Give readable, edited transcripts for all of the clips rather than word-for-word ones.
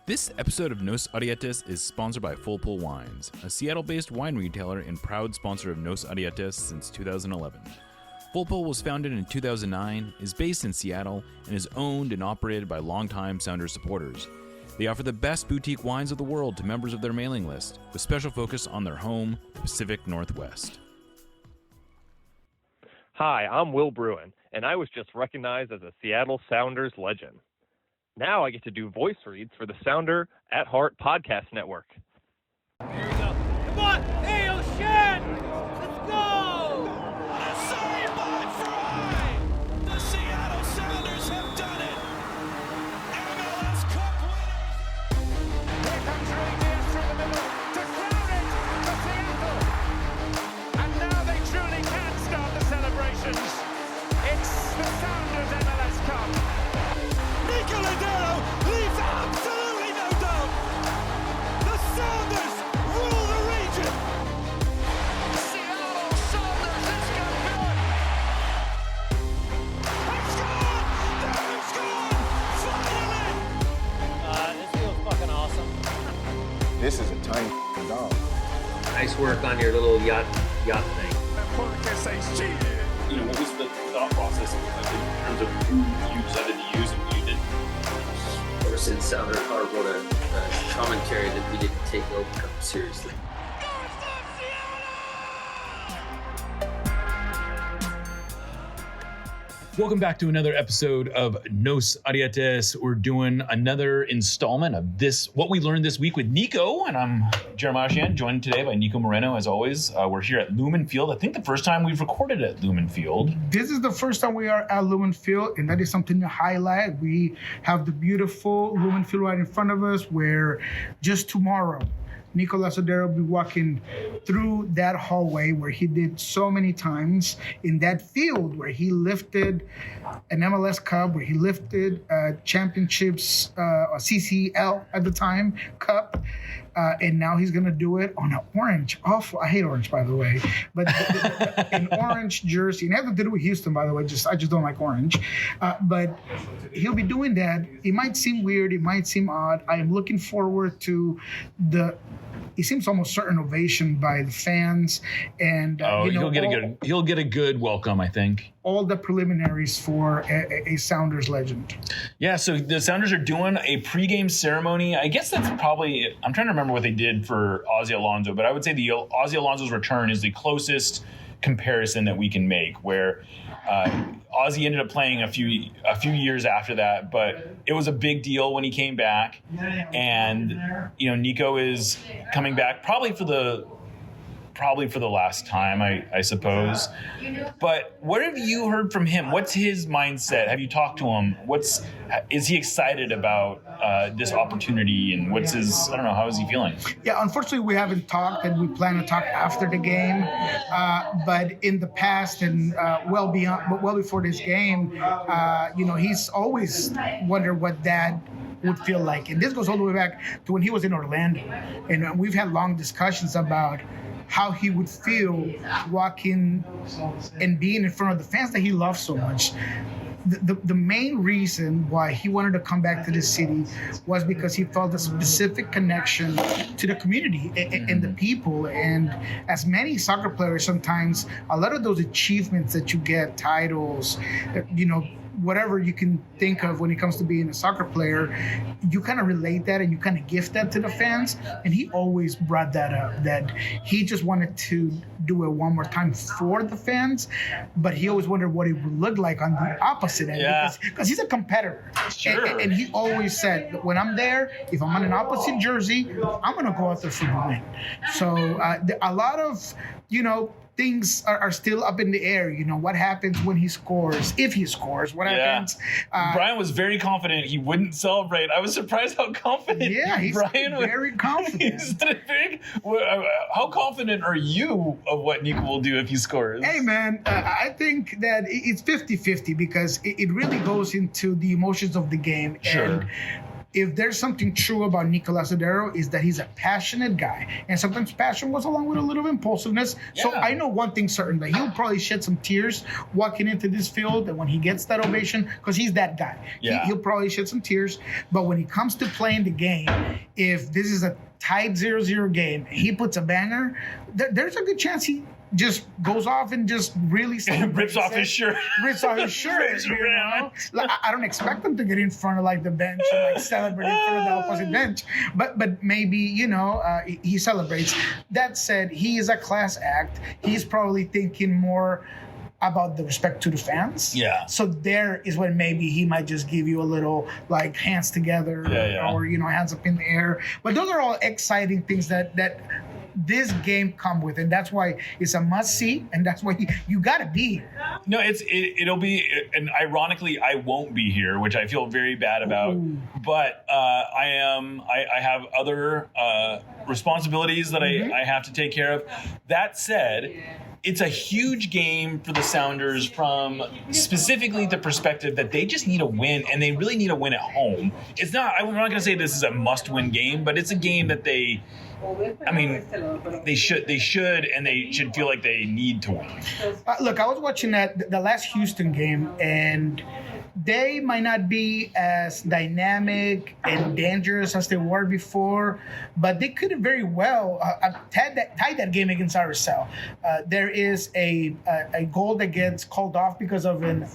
This episode of Nos Arietes is sponsored by Full Pull Wines, a Seattle-based wine retailer and proud sponsor of Nos Arietes since 2011. Full Pull was founded in 2009, is based in Seattle, and is owned and operated by longtime Sounders supporters. They offer the best boutique wines of the world to members of their mailing list, with special focus on their home, the Pacific Northwest. Hi, I'm Will Bruin, and I was just recognized as a Seattle Sounders legend. Now I get to do voice reads for the Sounder at Heart podcast network. Here we go. Come on! Hey, O'Shan! Let's go! Save by Fry! The Seattle Sounders have done it! MLS Cup winners! Here comes Reyes through the middle to crown it for Seattle! And now they truly can start the celebrations. It's the Sounders MLS Cup. Nico Lodeiro leaves absolutely no doubt! The Sounders rule the region! Seattle Sounders is champion! They've scored! They've scored! Finally! This feels fucking awesome. This is a tiny dog. Nice work on your little yacht thing. Porteous says cheated. You know, what was the thought process in terms of who you decided to use and who you didn't? Ever since Sounder Car wrote a commentary that we didn't take World Cup seriously. Welcome back to another episode of Nos Arietes. We're doing another installment of this, what we learned this week with Nico, and I'm Jeremiah Shan, joined today by Niko Moreno, as always. We're here at Lumen Field. I think the first time we've recorded at Lumen Field. This is the first time we are at Lumen Field, and that is something to highlight. We have the beautiful Lumen Field right in front of us, where just tomorrow, Nico Lodeiro will be walking through that hallway where he did so many times in that field where he lifted an MLS Cup, where he lifted championships, or CCL at the time, Cup. And now he's going to do it on an orange. Awful. I hate orange, by the way. But an orange jersey. And it has to do with Houston, by the way. I just don't like orange. But he'll be doing that. It might seem weird. It might seem odd. I am looking forward to it seems almost certain ovation by the fans. And he'll get a good welcome, I think. All the preliminaries for a Sounders legend. Yeah, so the Sounders are doing a pregame ceremony. I guess that's probably, I'm trying to remember what they did for Ozzie Alonso, but I would say the Ozzie Alonso's return is the closest comparison that we can make, where Ozzie ended up playing a few years after that, but it was a big deal when he came back. And, Nico is coming back probably for the last time, I suppose. But what have you heard from him? What's his mindset? Have you talked to him? Is he excited about this opportunity? And how is he feeling? Yeah, unfortunately, we haven't talked, and we plan to talk after the game. But in the past and well before this game, he's always wondered what that would feel like. And this goes all the way back to when he was in Orlando. And we've had long discussions about how he would feel walking and being in front of the fans that he loves so much. The main reason why he wanted to come back to the city was because he felt a specific connection to the community and the people. And as many soccer players, sometimes a lot of those achievements that you get, titles, whatever you can think of when it comes to being a soccer player, you kind of relate that and you kind of gift that to the fans. And he always brought that up, that he just wanted to do it one more time for the fans, but he always wondered what it would look like on the opposite end, because he's a competitor. Sure. And he always said that when I'm there, if I'm on an opposite jersey, I'm going to go out there for the win. So a lot of, things are still up in the air. What happens when he scores, if he scores, what happens. Brian was very confident he wouldn't celebrate. I was surprised how confident he's very confident. How confident are you of what Nico will do if he scores? Hey, man, I think that it's 50-50 because it really goes into the emotions of the game. Sure. And if there's something true about Nico Lodeiro is that he's a passionate guy. And sometimes passion goes along with a little impulsiveness. Yeah. So I know one thing certain, that he'll probably shed some tears walking into this field. And when he gets that ovation, because he's that guy, he'll probably shed some tears. But when he comes to playing the game, if this is a tied 0-0 game, he puts a banger, there's a good chance he just goes off and just really rips off his shirt. Rips off his shirt. You know? Like, I don't expect him to get in front of like the bench and like celebrate in front of the opposite bench. But maybe, he celebrates. That said, he is a class act. He's probably thinking more about the respect to the fans. Yeah. So there is when maybe he might just give you a little like hands together or hands up in the air. But those are all exciting things that this game come with, and that's why it's a must see, and that's why you gotta be here. No, it'll be, and ironically, I won't be here, which I feel very bad about. Ooh. But I have other responsibilities that I have to take care of. That said, it's a huge game for the Sounders from specifically the perspective that they just need a win, and they really need a win at home. I'm not going to say this is a must-win game, but it's a game that they should and they should feel like they need to win. Look, I was watching the last Houston game, and they might not be as dynamic and dangerous as they were before, but they could have very well tied that game against RSL. There is a goal that gets called off because of an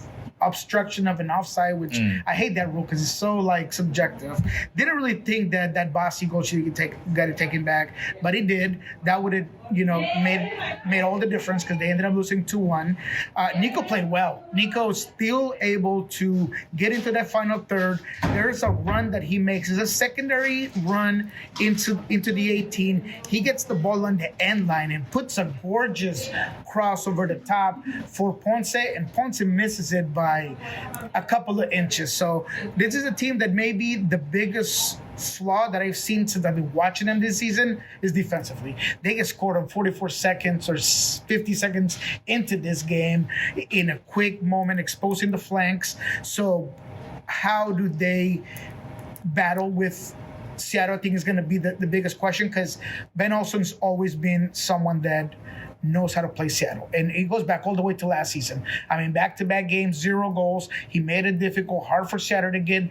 obstruction of an offside, which I hate that rule because it's so like subjective. Didn't really think that Bossy goal should got it taken back, but he did. That would have made all the difference because they ended up losing 2-1. Nico played well. Nico is still able to get into that final third. There is a run that he makes. It's a secondary run into the 18. He gets the ball on the end line and puts a gorgeous cross over the top for Ponce, and Ponce misses it by a couple of inches. So this is a team that maybe the biggest flaw that I've seen since I've been watching them this season is defensively. They get scored on 44 seconds or 50 seconds into this game in a quick moment, exposing the flanks. So how do they battle with Seattle? I think is going to be the biggest question, because Ben Olsen's always been someone that knows how to play Seattle. And it goes back all the way to last season. Back-to-back games, 0 goals. He made it difficult, hard for Seattle to get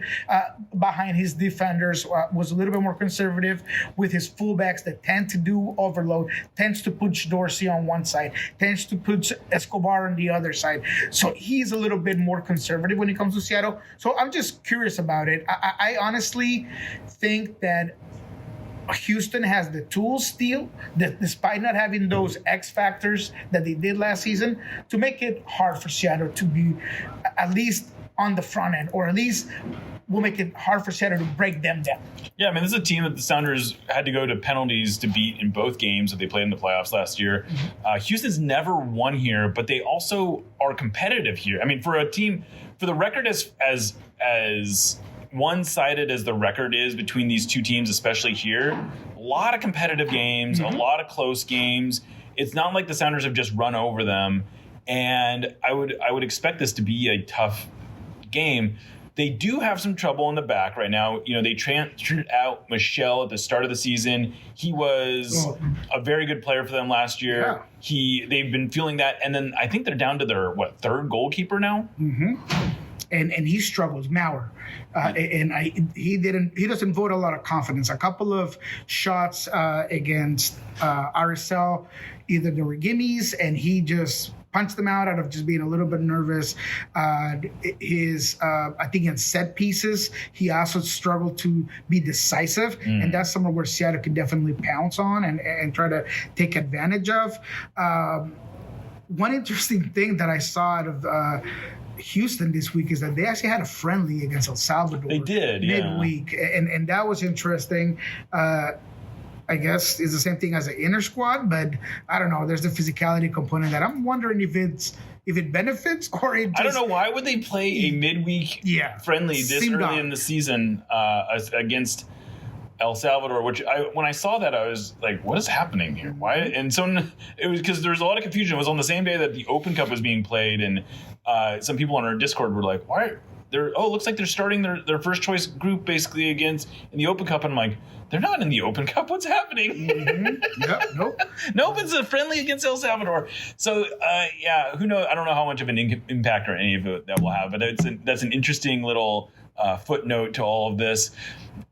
behind his defenders, was a little bit more conservative with his fullbacks that tend to do overload, tends to put Dorsey on one side, tends to put Escobar on the other side. So he's a little bit more conservative when it comes to Seattle. So I'm just curious about it. I honestly think that Houston has the tools still, that despite not having those X factors that they did last season, to make it hard for Seattle to be at least on the front end, or at least will make it hard for Seattle to break them down. Yeah, this is a team that the Sounders had to go to penalties to beat in both games that they played in the playoffs last year. Houston's never won here, but they also are competitive here. For a team, for the record as one-sided as the record is between these two teams, especially here, a lot of competitive games, a lot of close games. It's not like the Sounders have just run over them, and I would expect this to be a tough game. They do have some trouble in the back right now. They transferred out Michel at the start of the season. He was a very good player for them last year. Yeah. They've been feeling that, and then I think they're down to their third goalkeeper now. And he struggles, Maurer, he doesn't vote a lot of confidence. A couple of shots against RSL, either they were gimmies, and he just punched them out of just being a little bit nervous. I think in set pieces, he also struggled to be decisive, and that's somewhere where Seattle could definitely pounce on and try to take advantage of. One interesting thing that I saw out of Houston this week is that they actually had a friendly against El Salvador. They did, midweek, and that was interesting. I guess it's the same thing as an inner squad, but I don't know. There's the physicality component that I'm wondering if it benefits or it just, I don't know. Why would they play a midweek friendly this early in the season against El Salvador? Which when I saw that, I was like, what is happening here? Why? And so it was because there's a lot of confusion. It was on the same day that the Open Cup was being played, and some people on our Discord were like, why looks like they're starting their first choice group basically against in the Open Cup. And I'm like, they're not in the Open Cup. What's happening? Mm-hmm. Yep, nope. Nope, it's a friendly against El Salvador. So, who knows? I don't know how much of an impact or any of it that will have, but that's an interesting little footnote to all of this.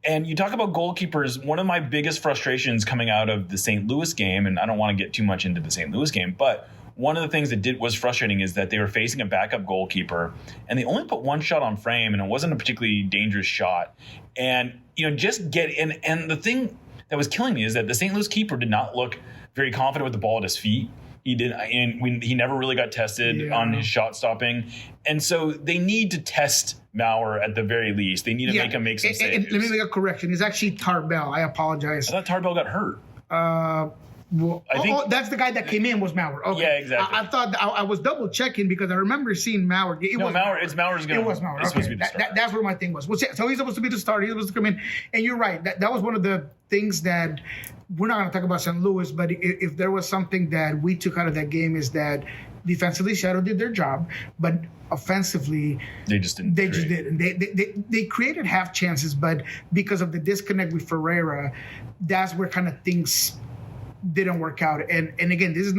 And you talk about goalkeepers. One of my biggest frustrations coming out of the St. Louis game, and I don't want to get too much into the St. Louis game, but one of the things that was frustrating is that they were facing a backup goalkeeper, and they only put one shot on frame, and it wasn't a particularly dangerous shot. And just get in. And the thing that was killing me is that the St. Louis keeper did not look very confident with the ball at his feet. He did, and he never really got tested on his shot stopping. And so they need to test Maurer at the very least. They need to make him make some saves. Let me make a correction. It's actually Tarbell. I apologize. I thought Tarbell got hurt. Well, I think that's the guy that came in was Maurer. Okay. Yeah, exactly. I thought I was double checking because I remember seeing Maurer. It's Maurer's going. It was Maurer. Okay. That's where my thing was. So he's supposed to be the starter. He's supposed to come in. And you're right. That was one of the things that we're not going to talk about St. Louis, but if there was something that we took out of that game is that defensively Shadow did their job, but offensively they just didn't. They just didn't. They created half chances, but because of the disconnect with Ferreira, that's where kind of things didn't work out. And again, this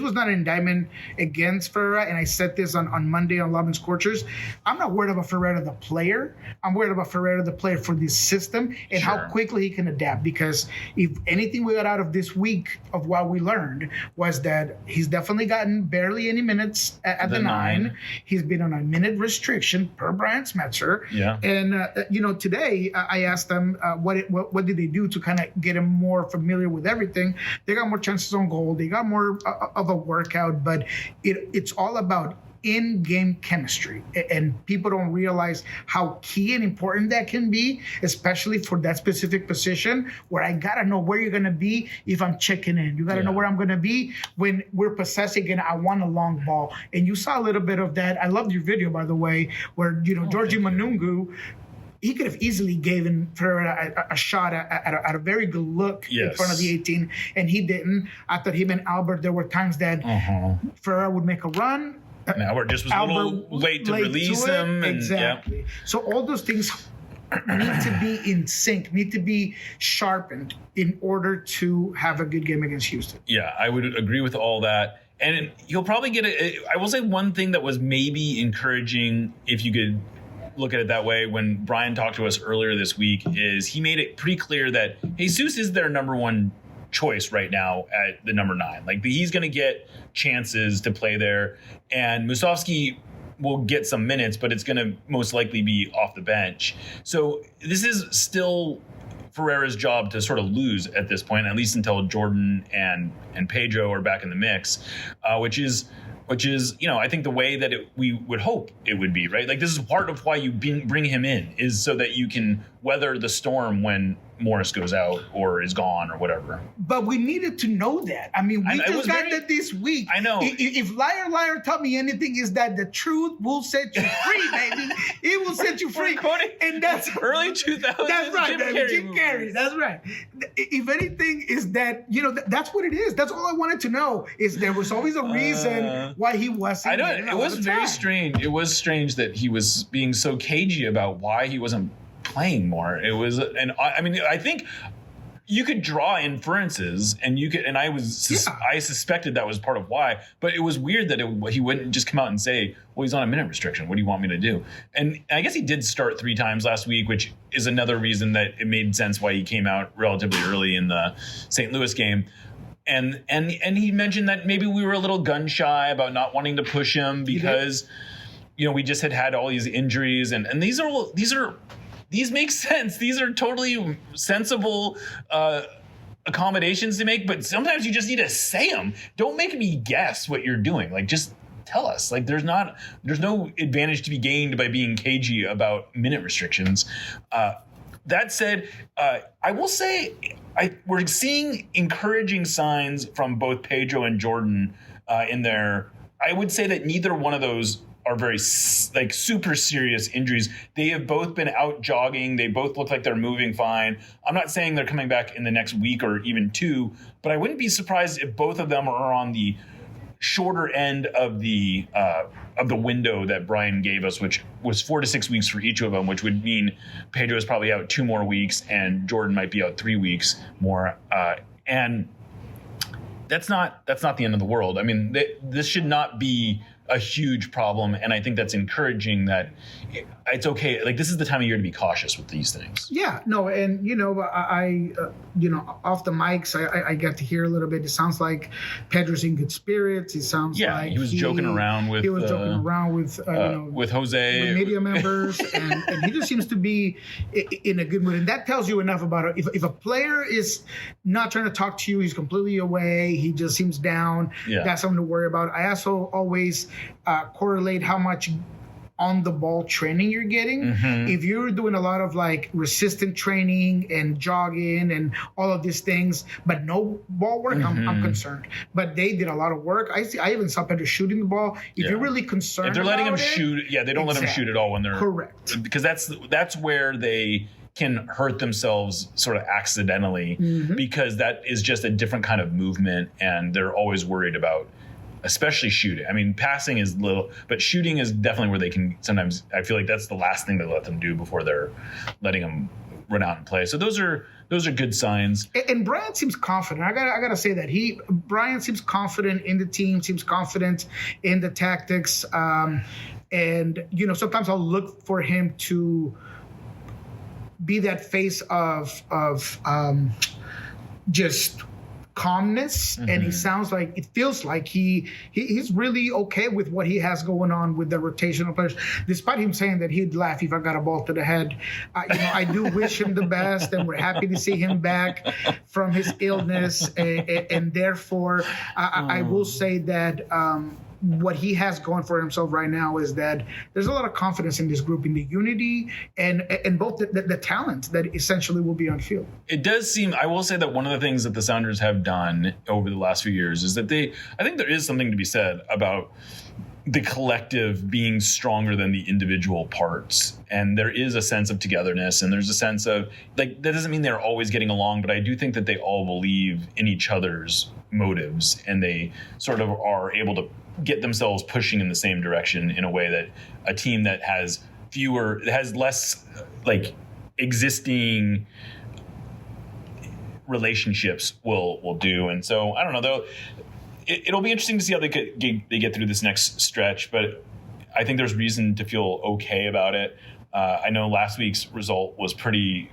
was not an indictment against Ferreira. And I said this on Monday on Love and Scorchers. I'm not worried about Ferreira the player. I'm worried about Ferreira the player for this system and how quickly he can adapt. Because if anything we got out of this week of what we learned was that he's definitely gotten barely any minutes at the nine. He's been on a minute restriction per Brian Smetzer. Yeah. And today I asked them what did they do to kind of get him more familiar with everything. They got more chances on goal. They got more of a workout, but it's all about in-game chemistry. And people don't realize how key and important that can be, especially for that specific position where I got to know where you're going to be if I'm checking in. You got to know where I'm going to be when we're possessing and I want a long ball. And you saw a little bit of that. I loved your video, by the way, where, Georgie Manungu, he could have easily given Ferreira a shot at a very good look in front of the 18, and he didn't. I thought him and Albert, there were times that Ferreira would make a run. And Albert just was a little late to release him. Exactly. And, So all those things need to be in sync, need to be sharpened in order to have a good game against Houston. Yeah, I would agree with all that. And you'll probably get I will say one thing that was maybe encouraging, if you could look at it that way, when Brian talked to us earlier this week, is he made it pretty clear that Jesus is their number one choice right now at the number 9. Like, he's going to get chances to play there, and Musovski will get some minutes, but it's going to most likely be off the bench. So this is still Ferreira's job to sort of lose at this point, at least until Jordan and Pedro are back in the mix, which is, I think the way that we would hope it would be, right? Like, this is part of why you bring him in, is so that you can weather the storm when Morris goes out or is gone or whatever. But we needed to know that. I mean, we just got that this week. I know. If liar taught me anything, is that the truth will set you free, baby. It will set you free. And that's early 2000s. That's right, Jim Carrey. That's right. If anything, is that, that's what it is. That's all I wanted to know, is there was always a reason why he wasn't. I know. It was very strange. It was strange that he was being so cagey about why he wasn't playing more. It was, and I think you could draw inferences, and I suspected that was part of why, but it was weird that he wouldn't just come out and say, well, he's on a minute restriction. What do you want me to do? And I guess he did start 3 times last week, which is another reason that it made sense why he came out relatively early in the St. Louis game. And he mentioned that maybe we were a little gun shy about not wanting to push him because, we just had all these injuries, and these make sense. These are totally sensible accommodations to make, but sometimes you just need to say them. Don't make me guess what you're doing. Like, just tell us. Like, there's no advantage to be gained by being cagey about minute restrictions. That said, I will say we're seeing encouraging signs from both Pedro and Jordan in there. I would say that neither one of those are very super serious injuries. They have both been out jogging. They both look like they're moving fine. I'm not saying they're coming back in the next week or even 2, but I wouldn't be surprised if both of them are on the shorter end of the window that Brian gave us, which was 4 to 6 weeks for each of them, which would mean Pedro is probably out 2 more weeks and Jordan might be out 3 weeks more. And that's not the end of the world. I mean, this should not be a huge problem, and I think that's encouraging that it's okay. Like, this is the time of year to be cautious with these things. Yeah, no, and I off the mics, I got to hear a little bit. It sounds like Pedro's in good spirits. It sounds like he was joking around with with Jose, with media members, and he just seems to be in a good mood. And that tells you enough about it. If a player is not trying to talk to you, he's completely away. He just seems down. Yeah. That's something to worry about. I also always correlate how much on the ball training you're getting. Mm-hmm. If you're doing a lot of like resistant training and jogging and all of these things, but no ball work, I'm concerned. But they did a lot of work. I even saw Pedro shooting the ball. If you're really concerned, if they're letting him about shoot, they don't let him shoot at all when they're correct, because that's where they can hurt themselves sort of accidentally, because that is just a different kind of movement, and they're always worried about. Especially shooting. I mean, passing is little, but shooting is definitely where they can sometimes. I feel like that's the last thing they let them do before they're letting them run out and play. So those are good signs. And Brian seems confident. I gotta say that Brian seems confident in the team. Seems confident in the tactics. And sometimes I'll look for him to be that face of just calmness, and it feels like he's really okay with what he has going on with the rotational players, despite him saying that he'd laugh if I got a ball to the head. I do wish him the best, and we're happy to see him back from his illness, and therefore I will say that what he has going for himself right now is that there's a lot of confidence in this group, in the unity and both the talent that essentially will be on field. It does seem, I will say that one of the things that the Sounders have done over the last few years is that I think there is something to be said about the collective being stronger than the individual parts. And there is a sense of togetherness, and there's a sense of, like, that doesn't mean they're always getting along, but I do think that they all believe in each other's motives, and they sort of are able to get themselves pushing in the same direction in a way that a team that has less like existing relationships will do. And so I don't know, though, it'll be interesting to see how they get through this next stretch, but I think there's reason to feel okay about it. I know last week's result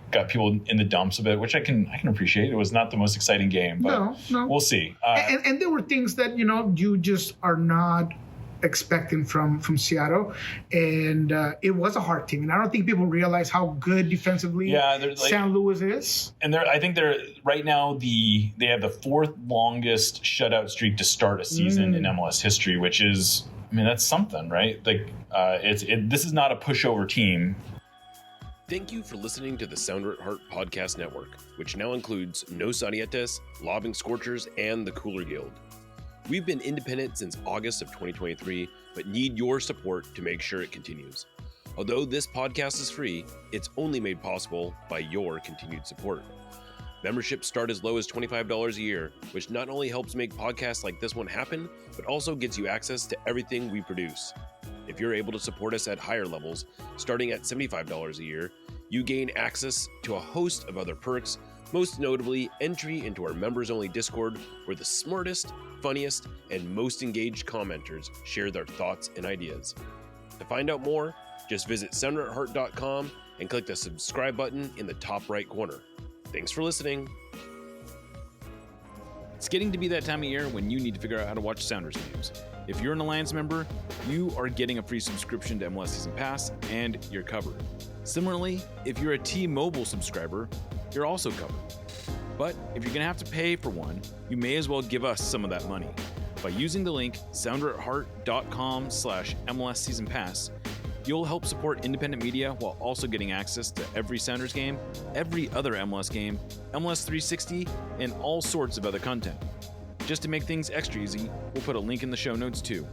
got people in the dumps a bit, which I can appreciate. It was not the most exciting game, but no. We'll see. And there were things that, you just are not expecting from Seattle, and it was a hard team. And I don't think people realize how good defensively San Luis is. And I think they're right now they have the 4th longest shutout streak to start a season in MLS history, which is, I mean, that's something, right? Like, this is not a pushover team. Thank you for listening to the Sounder at Heart Podcast Network, which now includes Nos Arietes, Lobbing Scorchers, and the Cooler Guild. We've been independent since August of 2023, but need your support to make sure it continues. Although this podcast is free, it's only made possible by your continued support. Memberships start as low as $25 a year, which not only helps make podcasts like this one happen, but also gets you access to everything we produce. If you're able to support us at higher levels, starting at $75 a year, you gain access to a host of other perks, most notably entry into our members-only Discord, where the smartest, funniest, and most engaged commenters share their thoughts and ideas. To find out more, just visit sounderatheart.com and click the subscribe button in the top right corner. Thanks for listening. It's getting to be that time of year when you need to figure out how to watch Sounders games. If you're an Alliance member, you are getting a free subscription to MLS Season Pass, and you're covered. Similarly, if you're a T-Mobile subscriber, you're also covered. But if you're going to have to pay for one, you may as well give us some of that money. By using the link sounderatheart.com/MLS Season Pass, you'll help support independent media while also getting access to every Sounders game, every other MLS game, MLS 360, and all sorts of other content. Just to make things extra easy, we'll put a link in the show notes too.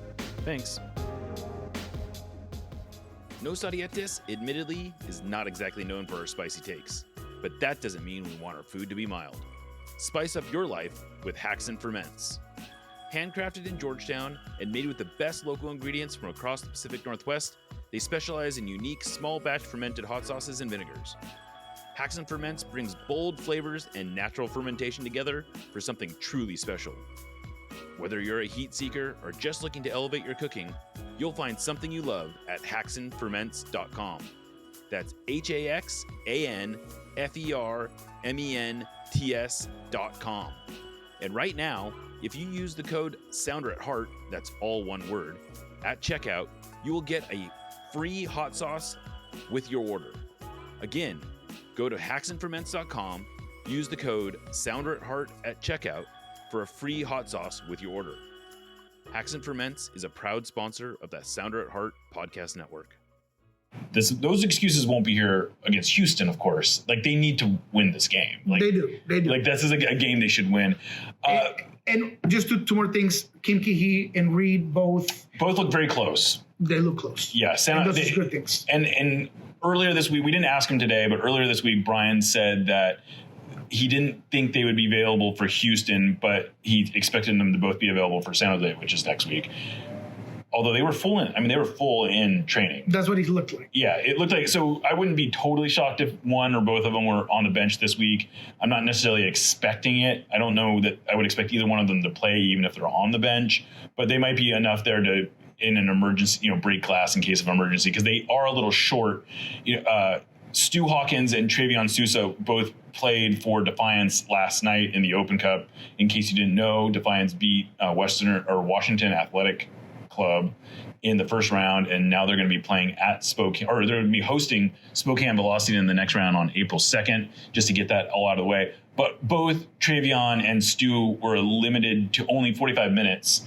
Thanks. Nos Arietes, admittedly, is not exactly known for our spicy takes, but that doesn't mean we want our food to be mild. Spice up your life with Hacks and Ferments. Handcrafted in Georgetown and made with the best local ingredients from across the Pacific Northwest, they specialize in unique small batch fermented hot sauces and vinegars. Hacks and Ferments brings bold flavors and natural fermentation together for something truly special. Whether you're a heat seeker or just looking to elevate your cooking, you'll find something you love at hacksandferments.com. That's HAXANFERMENTS.com. And right now, if you use the code SOUNDERATHEART, that's all one word, at checkout, you will get a free hot sauce with your order. Again, go to hacksandferments.com, use the code SOUNDERATHEART at checkout for a free hot sauce with your order. Hacks and Ferments is a proud sponsor of the Sounder at Heart podcast network. Those excuses won't be here against Houston, of course. Like, they need to win this game. Like, They do. Like, this is a game they should win. And just two more things. Kim Kihei and Reed both look very close. They look close. Yeah, those are good things. And earlier this week, we didn't ask him today, but earlier this week, Brian said that he didn't think they would be available for Houston, but he expected them to both be available for San Jose, which is next week. Although they were full in training. That's what he looked like. Yeah, it looked like. So I wouldn't be totally shocked if one or both of them were on the bench this week. I'm not necessarily expecting it. I don't know that I would expect either one of them to play, even if they're on the bench. But they might be enough there to, in an emergency, break glass in case of emergency, because they are a little short. Stu Hawkins and Travion Sousa both played for Defiance last night in the Open Cup. In case you didn't know, Defiance beat Washington Athletic Club in the first round, and now they're going to be playing at Spokane, or they're going to be hosting Spokane Velocity in the next round on April 2nd, just to get that all out of the way. But both Travion and Stu were limited to only 45 minutes,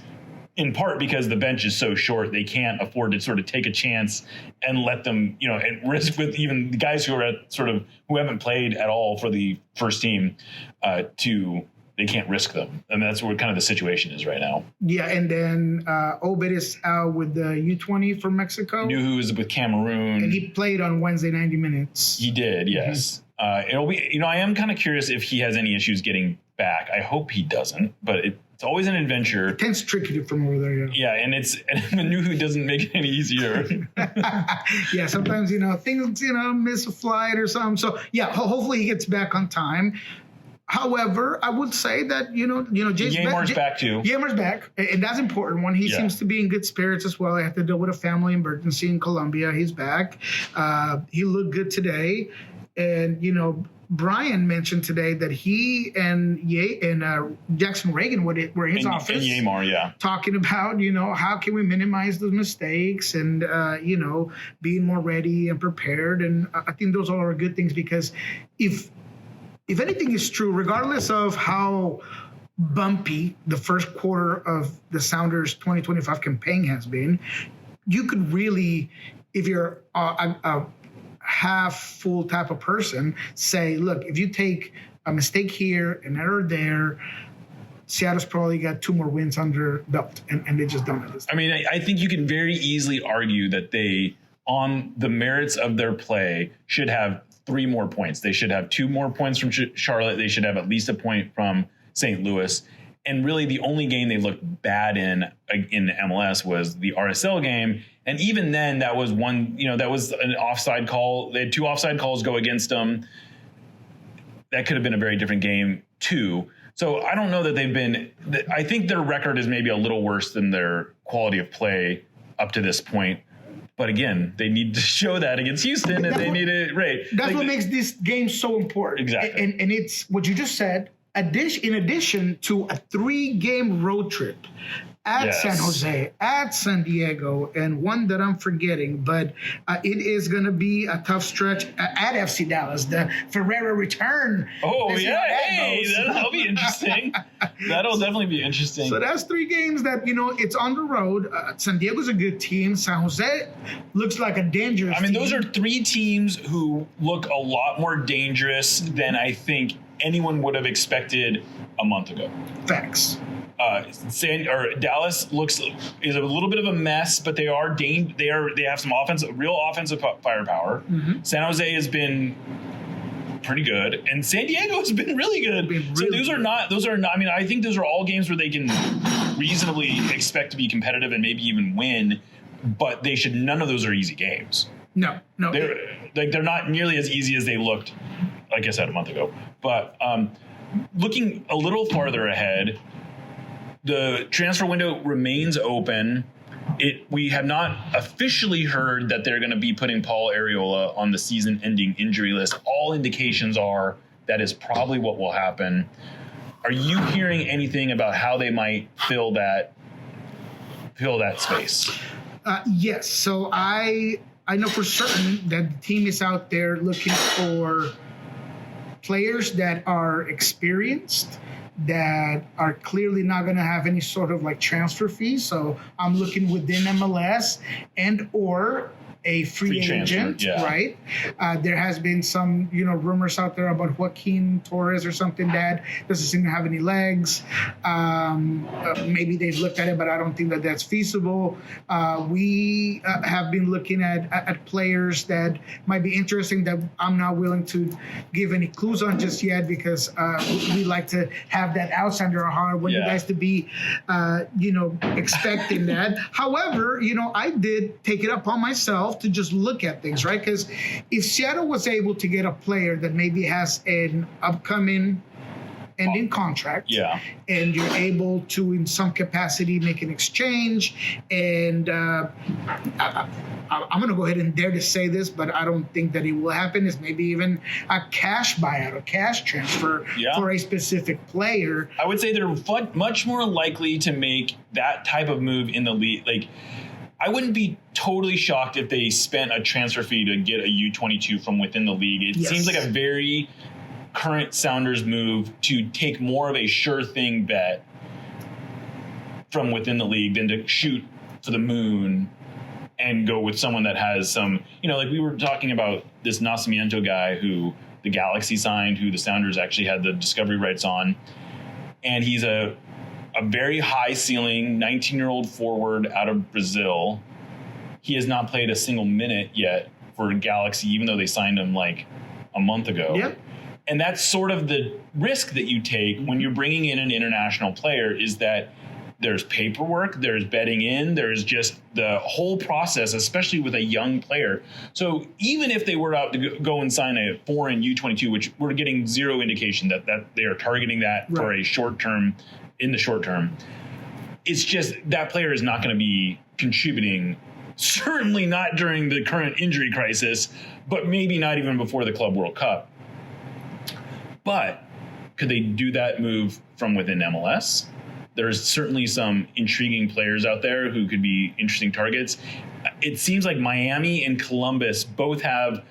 in part because the bench is so short. They can't afford to sort of take a chance and let them, and risk with even the guys who are who haven't played at all for the first team they can't risk them. And that's where kind of the situation is right now. Yeah, and then Obed is out with the U20 for Mexico. Nuhu is with Cameroon. And he played on Wednesday 90 minutes. He did, yes. Mm-hmm. It'll be, I am kind of curious if he has any issues getting back. I hope he doesn't, but it's always an adventure. It tends tricky from over there, yeah. Yeah, and Nuhu doesn't make it any easier. Yeah, sometimes, things, miss a flight or something. So, yeah, hopefully he gets back on time. However, I would say that, Yamar's back too. Yamar's back, and that's important. He seems to be in good spirits as well. I have to deal with a family emergency in Colombia. He's back. He looked good today. And, Brian mentioned today that he and Jackson Reagan were in his office. And Yamar, talking about, how can we minimize those mistakes and, being more ready and prepared. And I think those all are good things, because if anything is true, regardless of how bumpy the first quarter of the Sounders 2025 campaign has been, you could really, if you're a half full type of person, say, look, if you take a mistake here, an error there, Seattle's probably got 2 more wins under belt, and they just don't have this. I mean, I think you can very easily argue that they, on the merits of their play, should have 3 more points. They should have 2 more points from Charlotte. They should have at least a point from St. Louis. And really the only game they looked bad in the MLS was the RSL game. And even then, that was that was an offside call. They had 2 offside calls go against them. That could have been a very different game too. So I don't know that they've been, I think their record is maybe a little worse than their quality of play up to this point. But again, they need to show that against Houston, and they need it right. That's what makes this game so important. Exactly. And it's what you just said. In addition to a 3-game road trip at San Jose, at San Diego, and one that I'm forgetting, but it is going to be a tough stretch at FC Dallas. The Ferreira return. Oh, yeah. Hey, that'll be interesting. That'll definitely be interesting. So that's 3 games that, it's on the road. San Diego's a good team. San Jose looks like a dangerous team. Those are 3 teams who look a lot more dangerous than I think anyone would have expected a month ago. Facts. Dallas is a little bit of a mess, but they have some real offensive firepower. Mm-hmm. San Jose has been pretty good, and San Diego has been really good. So those are not. I mean, I think those are all games where they can reasonably expect to be competitive and maybe even win, but none of those are easy games. No. They're not nearly as easy as they looked, like I said, a month ago. But looking a little farther ahead, the transfer window remains open. We have not officially heard that they're going to be putting Paul Arriola on the season-ending injury list. All indications are that is probably what will happen. Are you hearing anything about how they might fill that space? Yes. So I know for certain that the team is out there looking for players that are experienced, that are clearly not going to have any sort of like transfer fees. So I'm looking within MLS and or a free agent, transfer, right? There has been some, rumors out there about Joaquin Torres or something that doesn't seem to have any legs. Maybe they've looked at it, but I don't think that that's feasible. We have been looking at players that might be interesting that I'm not willing to give any clues on just yet because we like to have that outsider heart. I want you guys to be, expecting that. However, I did take it upon myself to just look at things, right? Because if Seattle was able to get a player that maybe has an upcoming ending contract, and you're able to, in some capacity, make an exchange, and I'm going to go ahead and dare to say this, but I don't think that it will happen, is maybe even a cash buyout, a cash transfer for a specific player. I would say they're much more likely to make that type of move in the league. Like, I wouldn't be totally shocked if they spent a transfer fee to get a U22 from within the league. It seems like a very current Sounders move to take more of a sure thing bet from within the league than to shoot for the moon and go with someone that has some, like we were talking about this Nascimento guy who the Galaxy signed, who the Sounders actually had the discovery rights on. And he's a very high ceiling 19-year-old forward out of Brazil. He has not played a single minute yet for Galaxy, even though they signed him like a month ago. Yep. And that's sort of the risk that you take when you're bringing in an international player, is that there's paperwork, there's betting in, there's just the whole process, especially with a young player. So even if they were out to go and sign a foreign U22, which we're getting zero indication that they are targeting that for a short term, in the short term, it's just that player is not going to be contributing, certainly not during the current injury crisis, but maybe not even before the Club World Cup. But could they do that move from within MLS? There's certainly some intriguing players out there who could be interesting targets. It seems like Miami and Columbus both have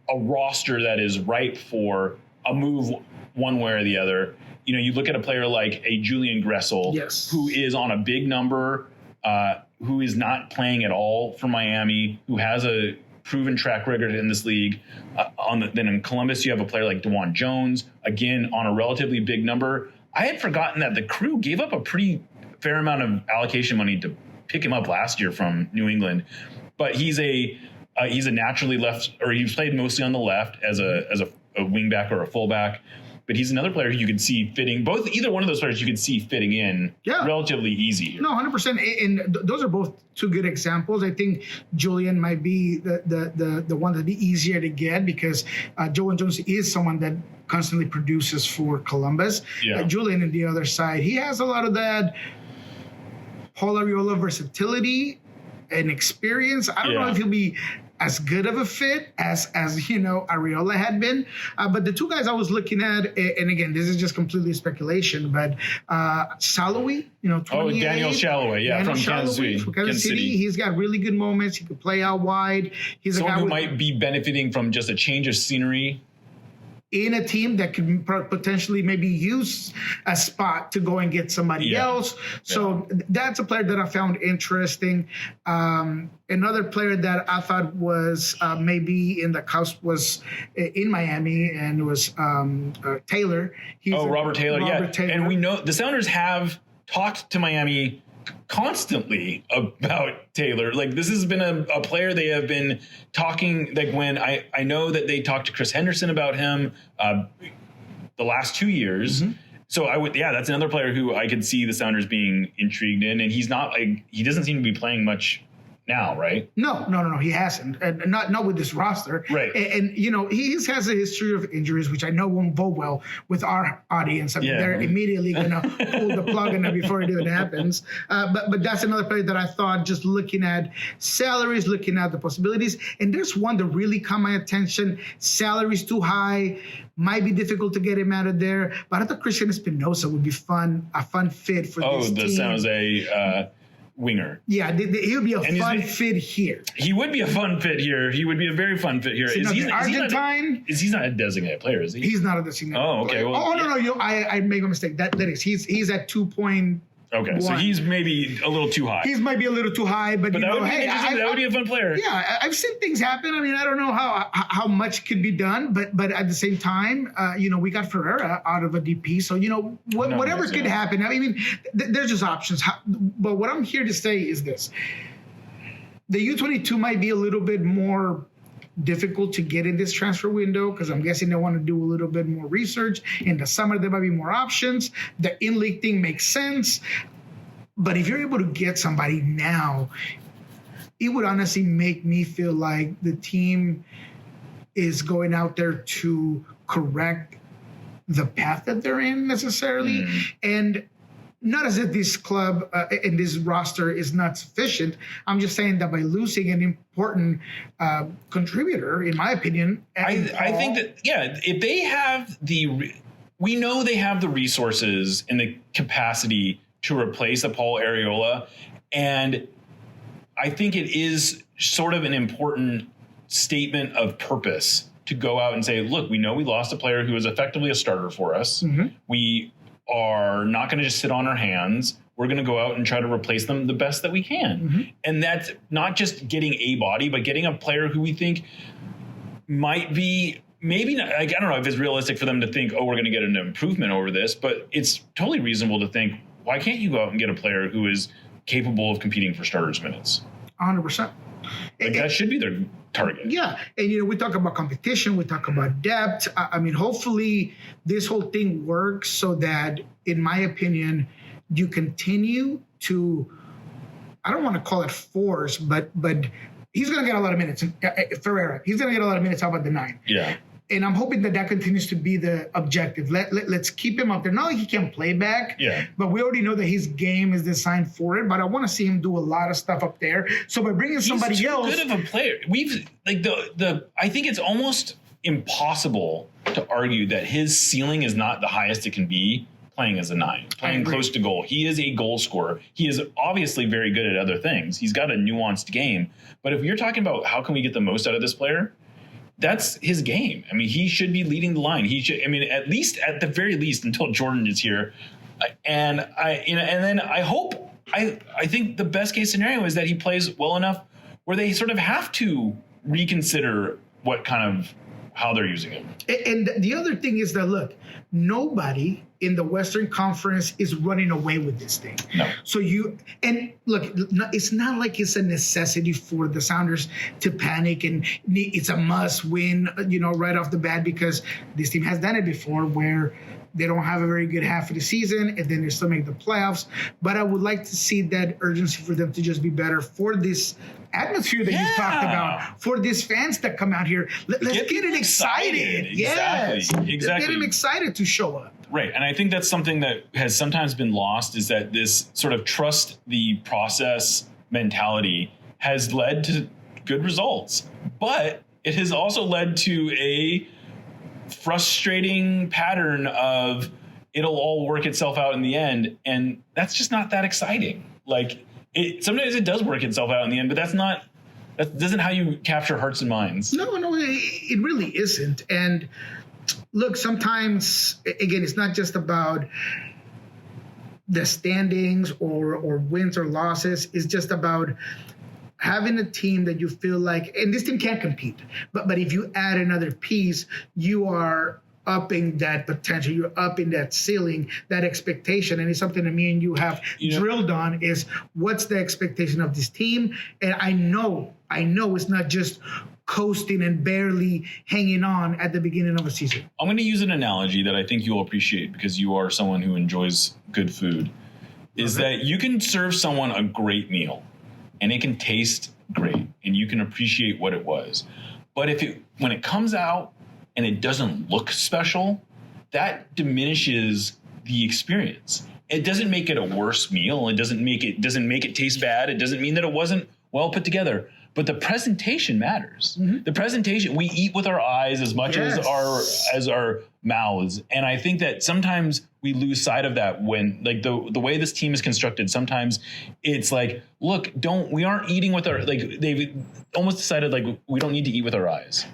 a roster that is ripe for a move one way or the other. You look at a player like a Julian Gressel, who is on a big number, who is not playing at all for Miami, who has a proven track record in this league. Then in Columbus, you have a player like DeJuan Jones, again, on a relatively big number. I had forgotten that the Crew gave up a pretty fair amount of allocation money to pick him up last year from New England. But he's a naturally left, or he's played mostly on the left as a wingback or a fullback. But he's another player who you could see fitting, either one of those players you could see fitting in relatively easy. No, 100%. And those are both two good examples. I think Julian might be the one that'd be easier to get because Joan Jones is someone that constantly produces for Columbus. Julian on the other side, he has a lot of that Paul Arriola versatility and experience. I don't know if he'll be as good of a fit as Arriola had been. But the two guys I was looking at, and again, this is just completely speculation, but Salloi, Daniel Salloi, from Kansas City. He's got really good moments. He could play out wide. He's someone who might be benefiting from just a change of scenery in a team that could potentially maybe use a spot to go and get somebody else. So that's a player that I found interesting. Another player that I thought was maybe in the cusp was in Miami, and it was Taylor. Robert Taylor, Taylor. And we know the Sounders have talked to Miami constantly about Taylor. Like, this has been a player they have been talking, like when I know that they talked to Chris Henderson about him the last 2 years. So that's another player who I could see the Sounders being intrigued in, and he doesn't seem to be playing much now, right? No, he hasn't, and not with this roster, right? And he has a history of injuries, which I know won't bode well with our audience. I mean, they're immediately gonna pull the plug on it before it even happens. But that's another player that I thought, just looking at salaries, looking at the possibilities, and there's one that really caught my attention. Salaries too high. Might be difficult to get him out of there, but I thought Christian Espinosa would be a fun fit for this team. Oh, the San Jose winger. Yeah, he would be a fun fit here. He would be a fun fit here. He would be a very fun fit here. He's not a designated player, is he? He's not a designated player. Oh, okay. Well, no. I make a mistake. That is, he's at 2.1. Okay, so he's maybe a little too high. He's might be a little too high, but that would be a fun player. Yeah, I've seen things happen. I mean, I don't know how much could be done, but at the same time, we got Ferreira out of a DP, so whatever could happen. I mean, there's just options. But what I'm here to say is this: the U22 might be a little bit more difficult to get in this transfer window, because I'm guessing they want to do a little bit more research. In the summer, there might be more options. The in-league thing makes sense. But if you're able to get somebody now, it would honestly make me feel like the team is going out there to correct the path that they're in necessarily. And not as if this club and this roster is not sufficient. I'm just saying that by losing an important contributor, in my opinion, I think that, if they have we know they have the resources and the capacity to replace a Paul Arriola. And I think it is sort of an important statement of purpose to go out and say, look, we know we lost a player who was effectively a starter for us. Mm-hmm. We are not going to just sit on our hands. We're going to go out and try to replace them the best that we can. Mm-hmm. And that's not just getting a body, but getting a player who we think might be maybe not. I don't know if it's realistic for them to think, we're going to get an improvement over this, but it's totally reasonable to think, why can't you go out and get a player who is capable of competing for starters minutes? 100%. That should be their target. Yeah. And, we talk about competition. We talk about depth. I mean, hopefully this whole thing works so that, in my opinion, you continue to, I don't want to call it force, but he's going to get a lot of minutes. Ferreira, he's going to get a lot of minutes out of the 9. Yeah. And I'm hoping that continues to be the objective. Let's keep him up there. Not like he can't play back, but we already know that his game is designed for it. But I want to see him do a lot of stuff up there. So by bringing somebody else, good of a player. We've I think it's almost impossible to argue that his ceiling is not the highest it can be playing as a 9, playing close to goal. He is a goal scorer. He is obviously very good at other things. He's got a nuanced game. But if you're talking about how can we get the most out of this player, that's his game. I mean, he should be leading the line. He should. I mean, at the very least, until Jordan is here. And then I hope. I think the best case scenario is that he plays well enough where they sort of have to reconsider how they're using him. And the other thing is that, look, nobody in the Western Conference is running away with this thing. No. So it's not like it's a necessity for the Sounders to panic and it's a must win, right off the bat, because this team has done it before where they don't have a very good half of the season and then they still make the playoffs. But I would like to see that urgency for them to just be better for this atmosphere that you've talked about, for these fans that come out here. Let's get it excited. Yes. Exactly. Get them excited to show up. Right. And I think that's something that has sometimes been lost, is that this sort of trust the process mentality has led to good results. But it has also led to a frustrating pattern of it'll all work itself out in the end. And that's just not that exciting. Sometimes it does work itself out in the end, but that isn't how you capture hearts and minds. No, it really isn't. And look, sometimes, again, it's not just about the standings or wins or losses. It's just about having a team that you feel like, and this team can't compete, but if you add another piece, you are upping that potential, you're upping that ceiling, that expectation. And it's something that me and you have drilled on, is what's the expectation of this team? And I know it's not just coasting and barely hanging on at the beginning of a season. I'm going to use an analogy that I think you'll appreciate because you are someone who enjoys good food, is that you can serve someone a great meal and it can taste great and you can appreciate what it was. But when it comes out and it doesn't look special, that diminishes the experience. It doesn't make it a worse meal. It doesn't make it taste bad. It doesn't mean that it wasn't well put together. But the presentation matters. Mm-hmm. The presentation, we eat with our eyes as much as our mouths. And I think that sometimes we lose sight of that when, like, the way this team is constructed, sometimes it's like, look, we aren't eating with our, like, they've almost decided, like, we don't need to eat with our eyes.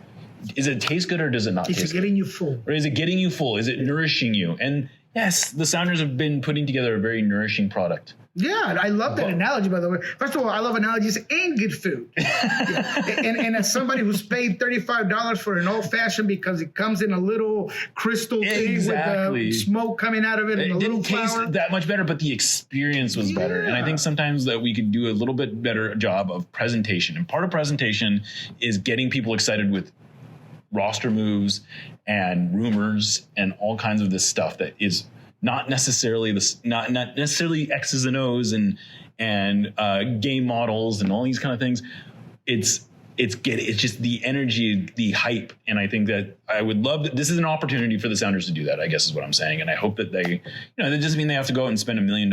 Is it taste good or does it not taste good? Is it getting you full? Or is it getting you full? Is it nourishing you? And yes, the Sounders have been putting together a very nourishing product. Yeah, I love that analogy, by the way. First of all, I love analogies and good food. and as somebody who's paid $35 for an old-fashioned because it comes in a little crystal thing with the smoke coming out of it and a little flour. It didn't taste that much better, but the experience was better. And I think sometimes that we could do a little bit better job of presentation. And part of presentation is getting people excited with roster moves and rumors and all kinds of this stuff that is not necessarily not necessarily X's and O's and game models and all these kind of things. It's just the energy, the hype, and I think that I would love that. This is an opportunity for the Sounders to do that, I guess is what I'm saying, and I hope that they, that doesn't mean they have to go out and spend $1 million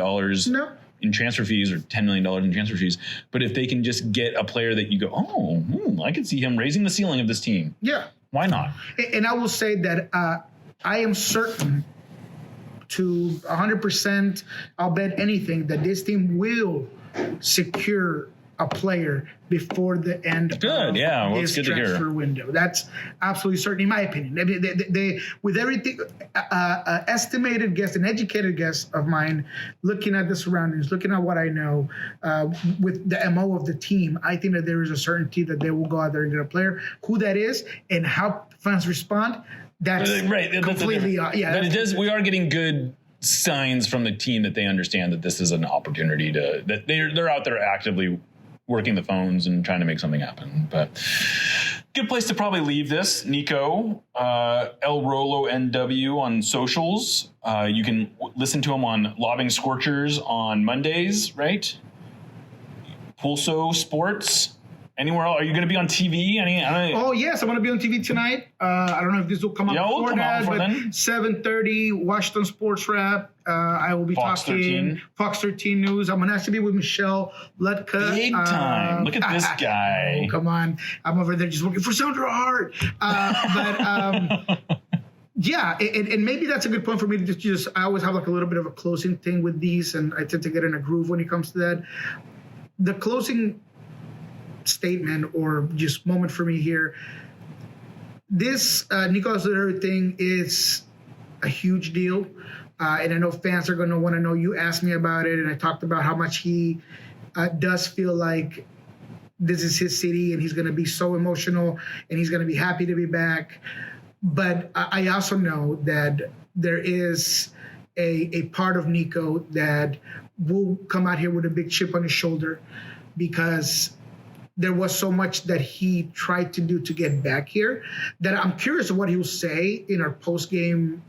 in transfer fees or $10 million in transfer fees, but if they can just get a player that you go, I could see him raising the ceiling of this team. Yeah, why not? And I will say that I am certain to 100%, I'll bet anything that this team will secure a player before the end of this transfer window. That's absolutely certain, in my opinion. I mean, they with everything, estimated guess, an educated guess of mine, looking at the surroundings, looking at what I know, with the MO of the team, I think that there is a certainty that they will go out there and get a player. Who that is and how fans respond, that's right. Completely, but it does. We are getting good signs from the team that they understand that this is an opportunity that they're out there actively working the phones and trying to make something happen. But good place to probably leave this. Nico, El Rolo NW on socials. You can listen to him on Lobbing Scorchers on Mondays, right? Pulso Sports. Anywhere else? Are you going to be on TV? Oh, yes. I'm going to be on TV tonight. I don't know if this will come out before that, but 7:30, Washington Sports Wrap. I will be talking Fox 13 News. I'm going to actually be with Michelle Lutka. Big time. Look at this guy. Oh, come on. I'm over there just working for Sounder Heart. Yeah, and maybe that's a good point for me to just I always have like a little bit of a closing thing with these, and I tend to get in a groove when it comes to that. The closing statement or just moment for me here. This Nico Lodeiro thing is a huge deal, and I know fans are going to want to know. You asked me about it, and I talked about how much he does feel like this is his city, and he's going to be so emotional, and he's going to be happy to be back. But I also know that there is a part of Nico that will come out here with a big chip on his shoulder because there was so much that he tried to do to get back here that I'm curious of what he'll say in our post-game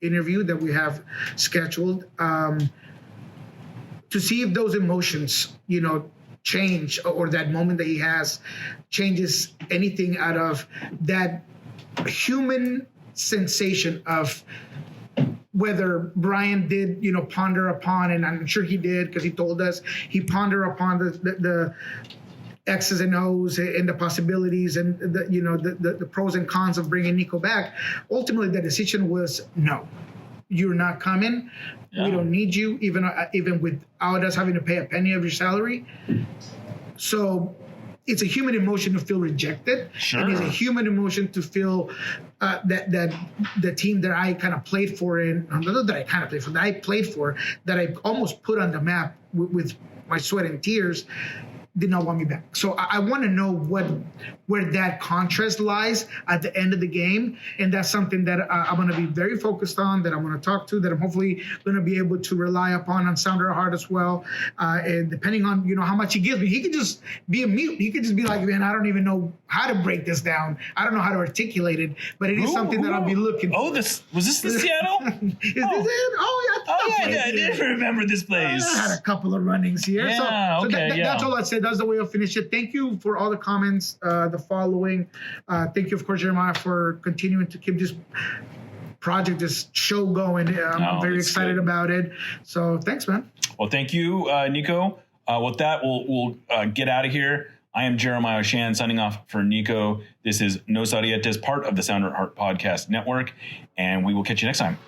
interview that we have scheduled to see if those emotions, change or that moment that he has changes anything out of that human sensation of whether Brian did, ponder upon, and I'm sure he did because he told us he pondered upon the X's and O's and the possibilities and the pros and cons of bringing Nico back. Ultimately, the decision was no, you're not coming. Yeah. We don't need you, even without us having to pay a penny of your salary. So it's a human emotion to feel rejected. Sure. And it's a human emotion to feel that the team that I kind of played for that I played for, that I almost put on the map with my sweat and tears, did not want me back. So I want to know where that contrast lies at the end of the game, and that's something that I'm going to be very focused on, that I'm going to talk to, that I'm hopefully going to be able to rely upon on Sounder Heart as well. And depending on how much he gives me, he could just be a mute. He could just be like, man, I don't even know how to break this down. I don't know how to articulate it, but it is something that I'll be looking for. Oh, was this the Seattle? Is this it? Oh yeah, I did remember this place. I had a couple of runnings here. Yeah, That's all I said. That's the way I'll finish it. Thank you for all the comments, the following. Thank you, of course, Jeremiah, for continuing to keep this project, this show going. I'm very excited about it. So thanks, man. Well, thank you, Nico. With that, we'll get out of here. I am Jeremiah Oshan, signing off for Nico. This is Nos Arietes, part of the Sounder Heart Podcast Network, and we will catch you next time.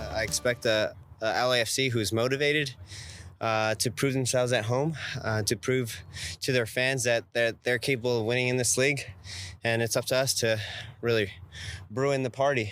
I expect a LAFC who's motivated to prove themselves at home, to prove to their fans that they're capable of winning in this league. And it's up to us to really brew in the party.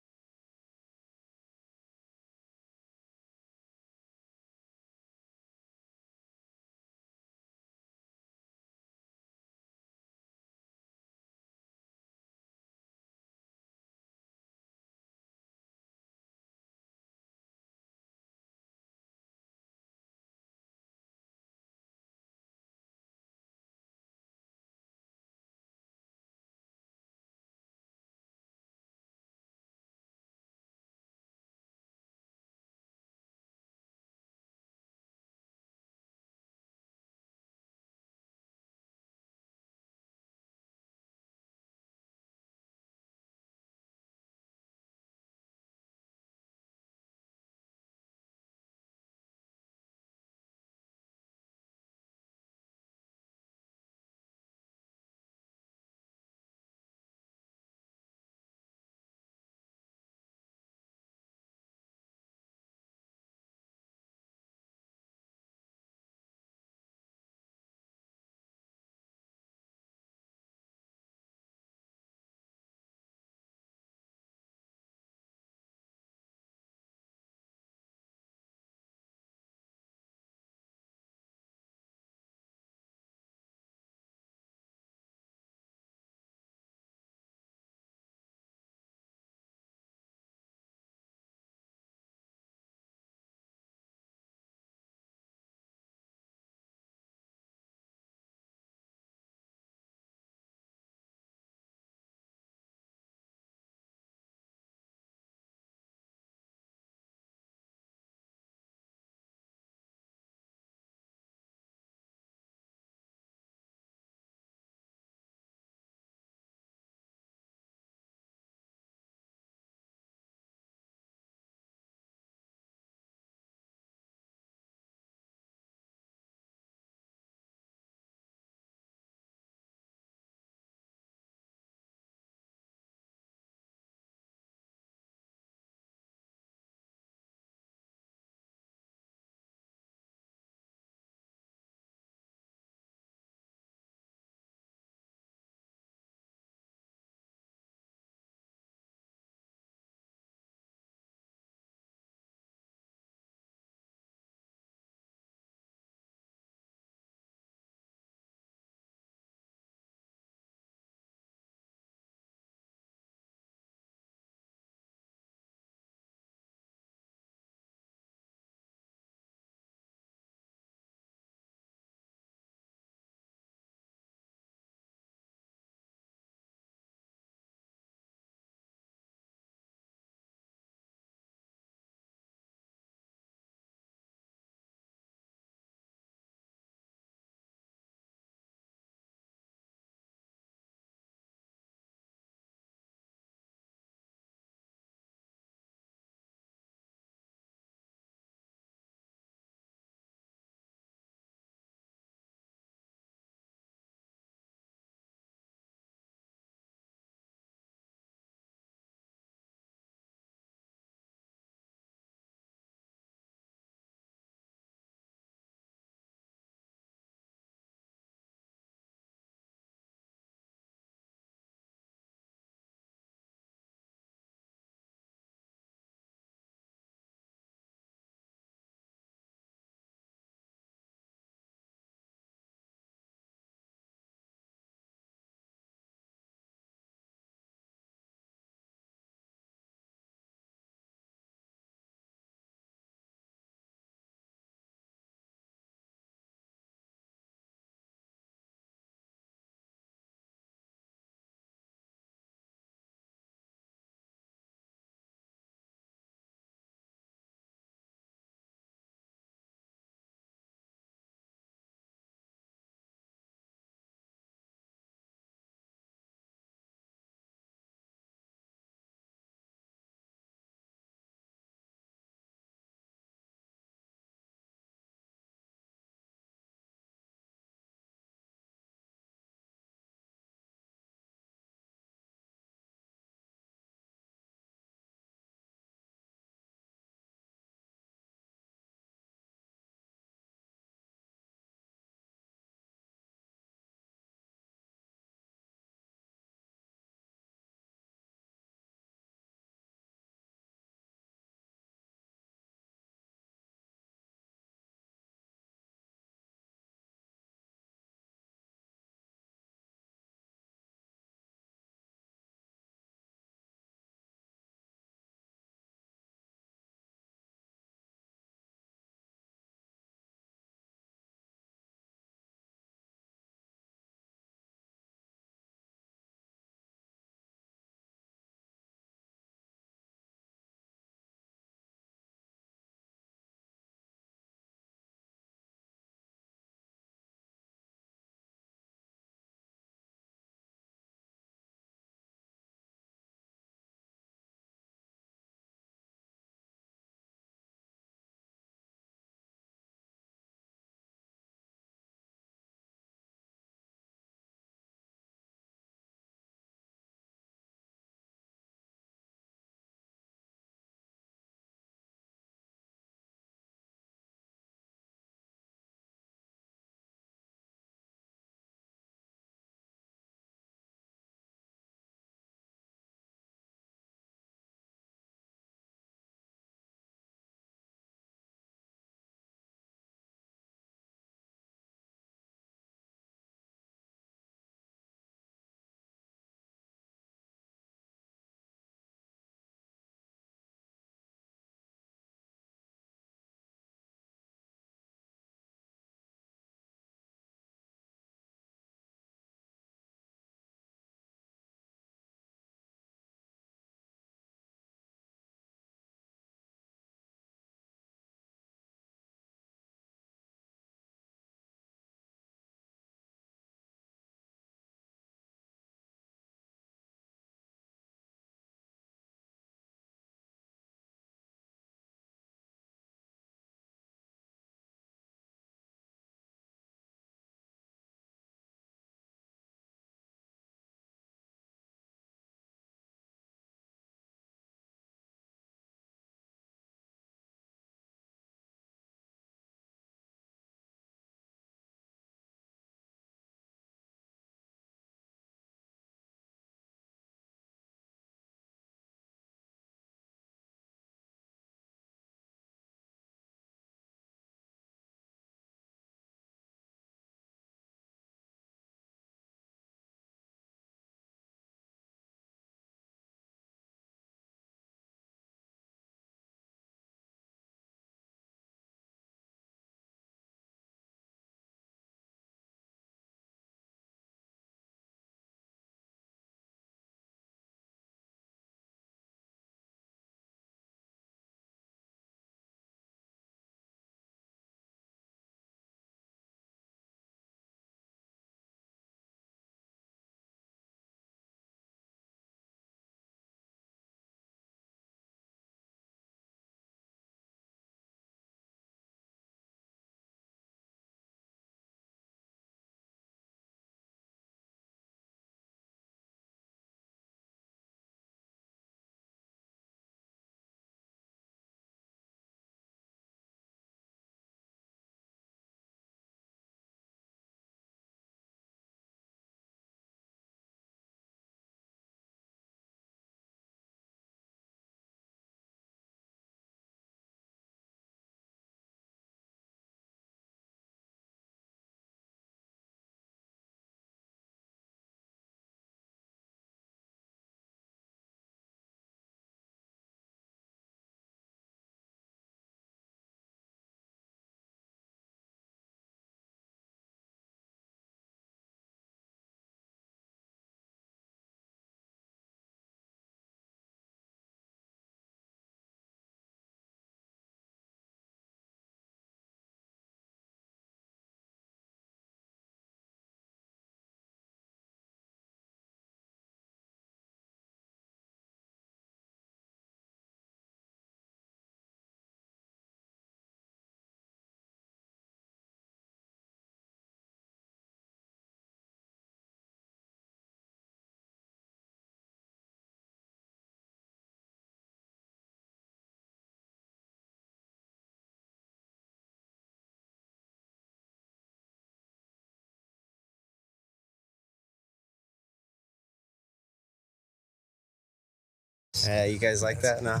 You guys like that? No.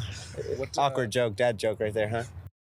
Awkward joke, dad joke right there, huh?